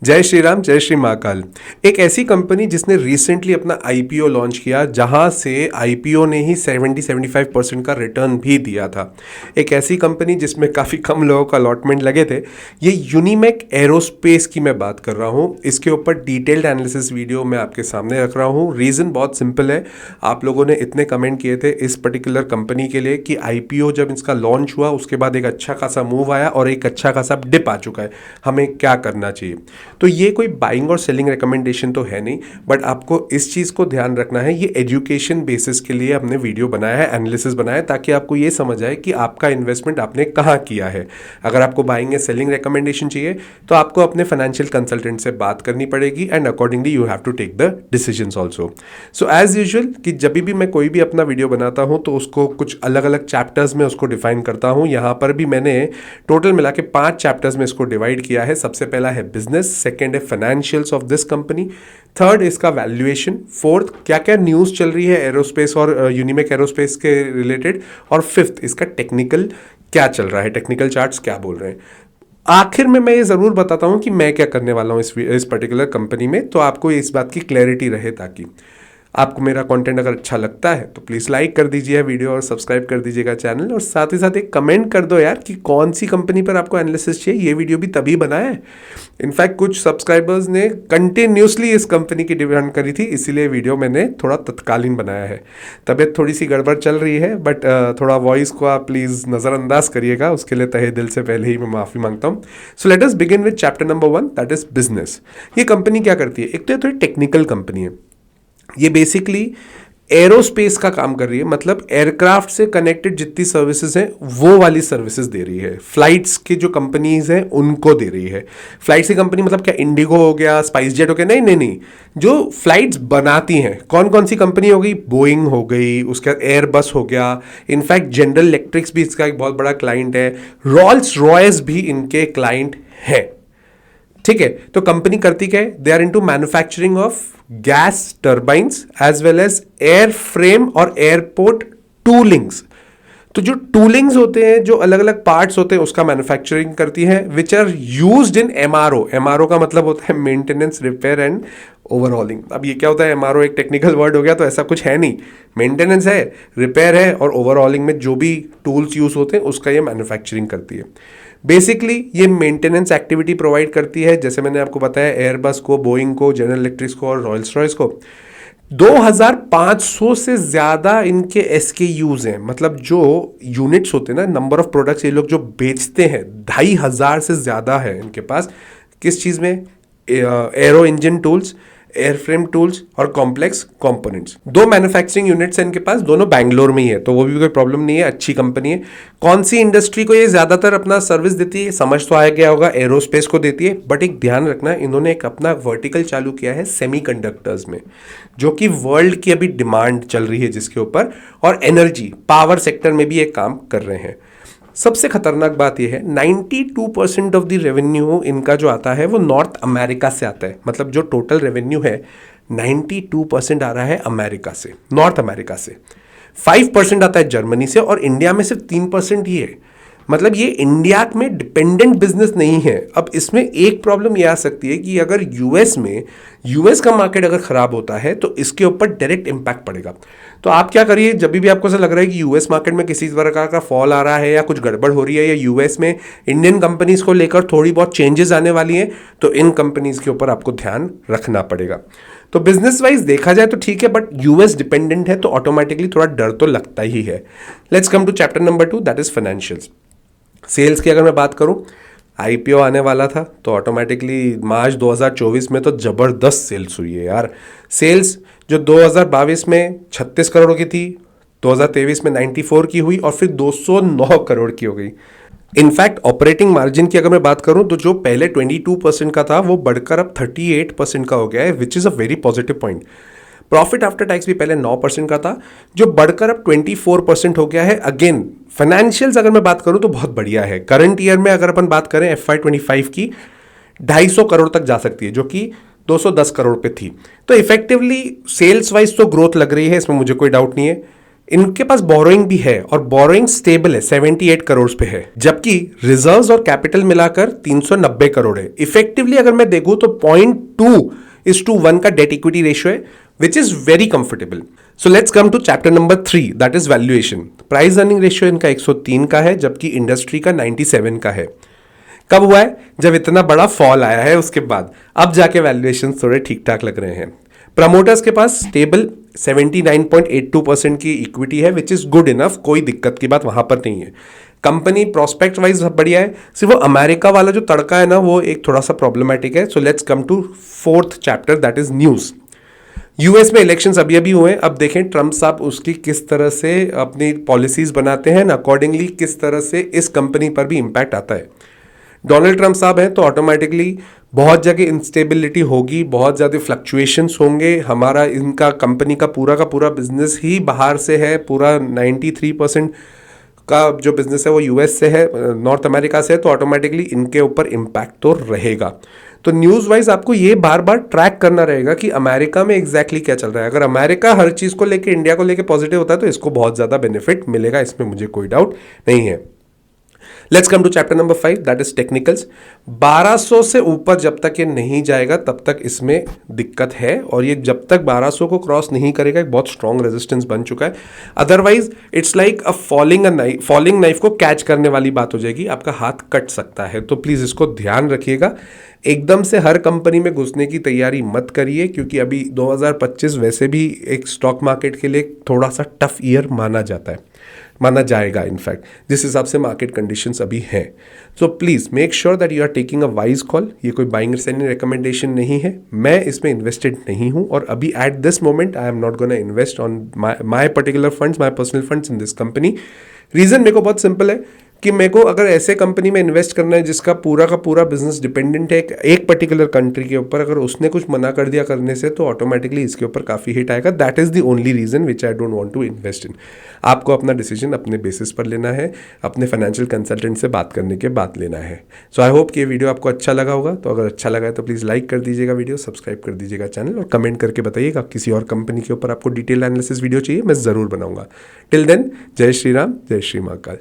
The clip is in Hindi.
जय श्री राम, जय श्री महाकाल। एक ऐसी कंपनी जिसने रिसेंटली अपना आईपीओ लॉन्च किया, जहां से आईपीओ ने ही 70-75% का रिटर्न भी दिया था। एक ऐसी कंपनी जिसमें काफ़ी कम लोगों का अलॉटमेंट लगे थे। ये यूनिमेक एरोस्पेस की मैं बात कर रहा हूँ। इसके ऊपर डिटेल्ड एनालिसिस वीडियो मैं आपके सामने रख रहा हूँ। रीज़न बहुत सिंपल है, आप लोगों ने इतने कमेंट किए थे इस पर्टिकुलर कंपनी के लिए कि आईपीओ जब इसका लॉन्च हुआ उसके बाद एक अच्छा खासा मूव आया और एक अच्छा खासा डिप आ चुका है, हमें क्या करना चाहिए। तो ये कोई बाइंग और सेलिंग रिकमेंडेशन तो है नहीं, बट आपको इस चीज़ को ध्यान रखना है। ये एजुकेशन बेसिस के लिए हमने वीडियो बनाया है, एनालिसिस बनाया है, ताकि आपको ये समझ आए कि आपका इन्वेस्टमेंट आपने कहाँ किया है। अगर आपको बाइंग या सेलिंग रिकमेंडेशन चाहिए तो आपको अपने फाइनेंशियल कंसल्टेंट से बात करनी पड़ेगी and accordingly you have to take the decisions also. So as usual कि जब भी मैं कोई भी अपना वीडियो बनाता हूँ तो उसको कुछ अलग अलग चैप्टर्स में उसको डिफाइन करता हूँ। यहाँ पर भी मैंने टोटल मिला के 5 चैप्टर्स में इसको डिवाइड किया है। सबसे पहला है बिजनेस, सेकेंड है financials of this company, third इसका वैल्यूएशन, फोर्थ क्या क्या न्यूज़ चल रही है एरोस्पेस और यूनिमेक एरोस्पेस के रिलेटेड, और फिफ्थ इसका टेक्निकल क्या चल रहा है, टेक्निकल चार्ट्स क्या बोल रहे हैं। आखिर में मैं ये ज़रूर बताता हूँ कि मैं क्या करने वाला हूँ इस पर्टिकुलर कंपनी में, तो आपको इस बात की क्लैरिटी रहे। ताकि आपको मेरा कंटेंट अगर अच्छा लगता है तो प्लीज़ लाइक कर दीजिए वीडियो और सब्सक्राइब कर दीजिएगा चैनल, और साथ ही साथ एक कमेंट कर दो यार कि कौन सी कंपनी पर आपको एनालिसिस चाहिए। ये वीडियो भी तभी बनाया है, इनफैक्ट कुछ सब्सक्राइबर्स ने कंटिन्यूसली इस कंपनी की डिमांड करी थी, इसीलिए वीडियो मैंने थोड़ा तत्कालीन बनाया है। तबीयत थोड़ी सी गड़बड़ चल रही है, बट थोड़ा वॉइस को आप प्लीज़ नज़रअंदाज करिएगा, उसके लिए तहे दिल से पहले ही मैं माफ़ी मांगता हूँ। So let us begin with chapter number 1, that is business. ये कंपनी क्या करती है? एक तो ये थोड़ी टेक्निकल कंपनी है। ये बेसिकली एरोस्पेस का काम कर रही है, मतलब एयरक्राफ्ट से कनेक्टेड जितनी सर्विसेज हैं वो वाली सर्विसेज दे रही है। फ्लाइट्स की जो कंपनीज हैं उनको दे रही है। फ्लाइट्स की कंपनी मतलब क्या, इंडिगो हो गया, स्पाइस जेट हो गया? नहीं नहीं नहीं, जो फ्लाइट्स बनाती हैं। कौन कौन सी कंपनी हो गई? बोइंग हो गई, उसका एयरबस हो गया, इनफैक्ट जनरल इलेक्ट्रिक्स भी इसका एक बहुत बड़ा क्लाइंट है, रॉल्स रॉयस भी इनके क्लाइंट है। ठीक है, तो कंपनी करती क्या है? They are into manufacturing of gas turbines as well as air frame और एयरपोर्ट टूलिंग्स। तो जो टूलिंग्स होते हैं, जो अलग अलग पार्ट्स होते हैं, उसका मैन्युफैक्चरिंग करती है, which are used in MRO. MRO का मतलब होता है मेंटेनेंस, रिपेयर एंड ओवरऑलिंग। अब ये क्या होता है? एमआरओ एक टेक्निकल वर्ड हो गया, तो ऐसा कुछ है नहीं। मेंटेनेंस है, रिपेयर है, और ओवरऑलिंग में जो भी टूल्स यूज होते हैं उसका ये मैन्युफैक्चरिंग करती है। बेसिकली ये मेंटेनेंस एक्टिविटी प्रोवाइड करती है, जैसे मैंने आपको बताया, एयरबस को, बोइंग को, जनरल इलेक्ट्रिक्स को और रॉयल्स रॉयस को। 2500 से ज़्यादा इनके SKUs हैं, मतलब जो यूनिट्स होते हैं ना, नंबर ऑफ प्रोडक्ट्स ये लोग जो बेचते हैं, 2500 से ज़्यादा है इनके पास। किस चीज़ में? Arrow engine tools, airframe tools और कॉम्प्लेक्स कंपोनेंट्स। 2 मैन्युफैक्चरिंग यूनिट्स हैं इनके पास, दोनों बैंगलोर में ही है, तो वो भी कोई प्रॉब्लम नहीं है, अच्छी कंपनी है। कौन सी इंडस्ट्री को ये ज़्यादातर अपना सर्विस देती है? समझ तो आ गया होगा, एरोस्पेस को देती है। बट एक ध्यान रखना, इन्होंने एक अपना वर्टिकल चालू किया है सेमीकंडक्टर्स में, जो कि वर्ल्ड की अभी डिमांड चल रही है जिसके ऊपर, और एनर्जी पावर सेक्टर में भी एक काम कर रहे हैं। सबसे खतरनाक बात यह है, 92% ऑफ द रेवेन्यू इनका जो आता है वो नॉर्थ अमेरिका से आता है। मतलब जो टोटल रेवेन्यू है 92% आ रहा है अमेरिका से, नॉर्थ अमेरिका से। 5% आता है जर्मनी से, और इंडिया में सिर्फ 3% ही है। मतलब ये इंडिया में डिपेंडेंट बिजनेस नहीं है। अब इसमें एक प्रॉब्लम ये आ सकती है कि अगर यूएस का मार्केट अगर खराब होता है तो इसके ऊपर डायरेक्ट इंपैक्ट पड़ेगा। तो आप क्या करिए, जब भी आपको ऐसा लग रहा है कि यूएस मार्केट में किसी प्रकार का फॉल आ रहा है या कुछ गड़बड़ हो रही है, या यूएस में इंडियन कंपनीज को लेकर थोड़ी बहुत चेंजेस आने वाली हैं, तो इन कंपनीज के ऊपर आपको ध्यान रखना पड़ेगा। तो बिजनेस वाइज देखा जाए तो ठीक है, बट यूएस डिपेंडेंट है तो ऑटोमेटिकली थोड़ा डर तो लगता ही है। Let's come to chapter number 2, that is financials. Sales की अगर मैं बात करूं, आईपीओ आने वाला था तो ऑटोमेटिकली मार्च 2024 में तो ज़बरदस्त सेल्स हुई है यार। सेल्स जो 2022 में 36 करोड़ की थी, 2023 में 94 की हुई, और फिर 209 करोड़ की हो गई। इनफैक्ट ऑपरेटिंग मार्जिन की अगर मैं बात करूं तो जो पहले 22% का था वो बढ़कर अब 38% का हो गया है, which is a very positive point. Profit after tax भी पहले 9% का था, जो बढ़कर अब 24% हो गया है। अगेन फाइनेंशियल्स अगर मैं बात करूं तो बहुत बढ़िया है। करंट ईयर में अगर अपन बात करें FY25 की, 250 करोड़ तक जा सकती है, जो कि 210 करोड़ पे थी। तो इफेक्टिवली सेल्स वाइज तो ग्रोथ लग रही है, इसमें मुझे कोई डाउट नहीं है। इनके पास बोरोइंग भी है और बोरोइंग स्टेबल है, 78 करोड़ पे है, जबकि रिजर्व्स और कैपिटल मिलाकर 390 करोड़ है। इफेक्टिवली अगर मैं देखूं तो 0.2:1 का डेट इक्विटी रेशियो है, which is very comfortable. So let's come to chapter number 3, that is valuation. Price earning ratio इनका 103 का है, जबकि इंडस्ट्री का 97 का है। कब हुआ है? जब इतना बड़ा फॉल आया है उसके बाद, अब जाके वैल्यूएशन थोड़े ठीक ठाक लग रहे हैं। प्रमोटर्स के पास स्टेबल 79.82% की इक्विटी है, विच इज गुड इनफ, कोई दिक्कत की बात वहां पर नहीं है। कंपनी प्रोस्पेक्ट वाइज बढ़िया है, सिर्फ वो अमेरिका वाला जो तड़का है ना, वो एक थोड़ा सा प्रॉब्लमेटिक है। So let's come to fourth chapter, that is news. US में इलेक्शंस अभी अभी हुए हैं, अब देखें ट्रम्प साहब उसकी किस तरह से अपनी पॉलिसीज बनाते हैं, अकॉर्डिंगली किस तरह से इस कंपनी पर भी इंपैक्ट आता है। डोनाल्ड ट्रम्प साहब हैं तो ऑटोमेटिकली बहुत जगह इंस्टेबिलिटी होगी, बहुत ज़्यादा फ्लक्चुएशंस होंगे। हमारा इनका कंपनी का पूरा बिजनेस ही बाहर से है, पूरा 93% का जो बिजनेस है वो यूएस से है, नॉर्थ अमेरिका से है, तो ऑटोमेटिकली इनके ऊपर इम्पैक्ट तो रहेगा। तो न्यूज़ वाइज आपको ये बार बार ट्रैक करना रहेगा कि अमेरिका में एग्जैक्टली क्या चल रहा है। अगर अमेरिका हर चीज़ को लेके, इंडिया को लेके पॉजिटिव होता है तो इसको बहुत ज़्यादा बेनिफिट मिलेगा, इसमें मुझे कोई डाउट नहीं है। Let's come to chapter number 5, that is technicals. 1200 से ऊपर जब तक ये नहीं जाएगा तब तक इसमें दिक्कत है, और ये जब तक 1200 को क्रॉस नहीं करेगा एक बहुत स्ट्रॉन्ग रेजिस्टेंस बन चुका है। Otherwise it's like a falling knife को कैच करने वाली बात हो जाएगी, आपका हाथ कट सकता है। तो प्लीज इसको ध्यान रखिएगा। एकदम से हर कंपनी में घुसने की तैयारी मत करिए, क्योंकि अभी 2025 वैसे भी एक स्टॉक मार्केट के लिए थोड़ा सा टफ ईयर माना जाएगा इनफैक्ट, जिस हिसाब से मार्केट कंडीशंस अभी हैं। So please make sure that you are taking a wise call. ये कोई बाइंग सेलिंग रिकमेंडेशन नहीं है, मैं इसमें इन्वेस्टेड नहीं हूँ, और अभी at this moment I am not gonna invest on my particular funds, my personal funds in this company. Reason मेरे को बहुत सिंपल है कि मेरे को अगर ऐसे कंपनी में इन्वेस्ट करना है जिसका पूरा का पूरा बिजनेस डिपेंडेंट है एक पर्टिकुलर कंट्री के ऊपर, अगर उसने कुछ मना कर दिया करने से तो ऑटोमेटिकली इसके ऊपर काफ़ी हिट आएगा। That is the only reason which I don't want to invest in. आपको अपना डिसीजन अपने बेसिस पर लेना है, अपने फाइनेंशियल कंसल्टेंट से बात करने के बाद लेना है। सो आई होप कि ये वीडियो आपको अच्छा लगा होगा। तो अगर अच्छा लगा है तो प्लीज़ लाइक कर दीजिएगा वीडियो, सब्सक्राइब कर दीजिएगा चैनल, और कमेंट करके बताइएगा किसी और कंपनी के ऊपर आपको डिटेल एनालिसिस वीडियो चाहिए, मैं ज़रूर बनाऊंगा। टिल देन, जय श्री राम, जय श्री महाकाल।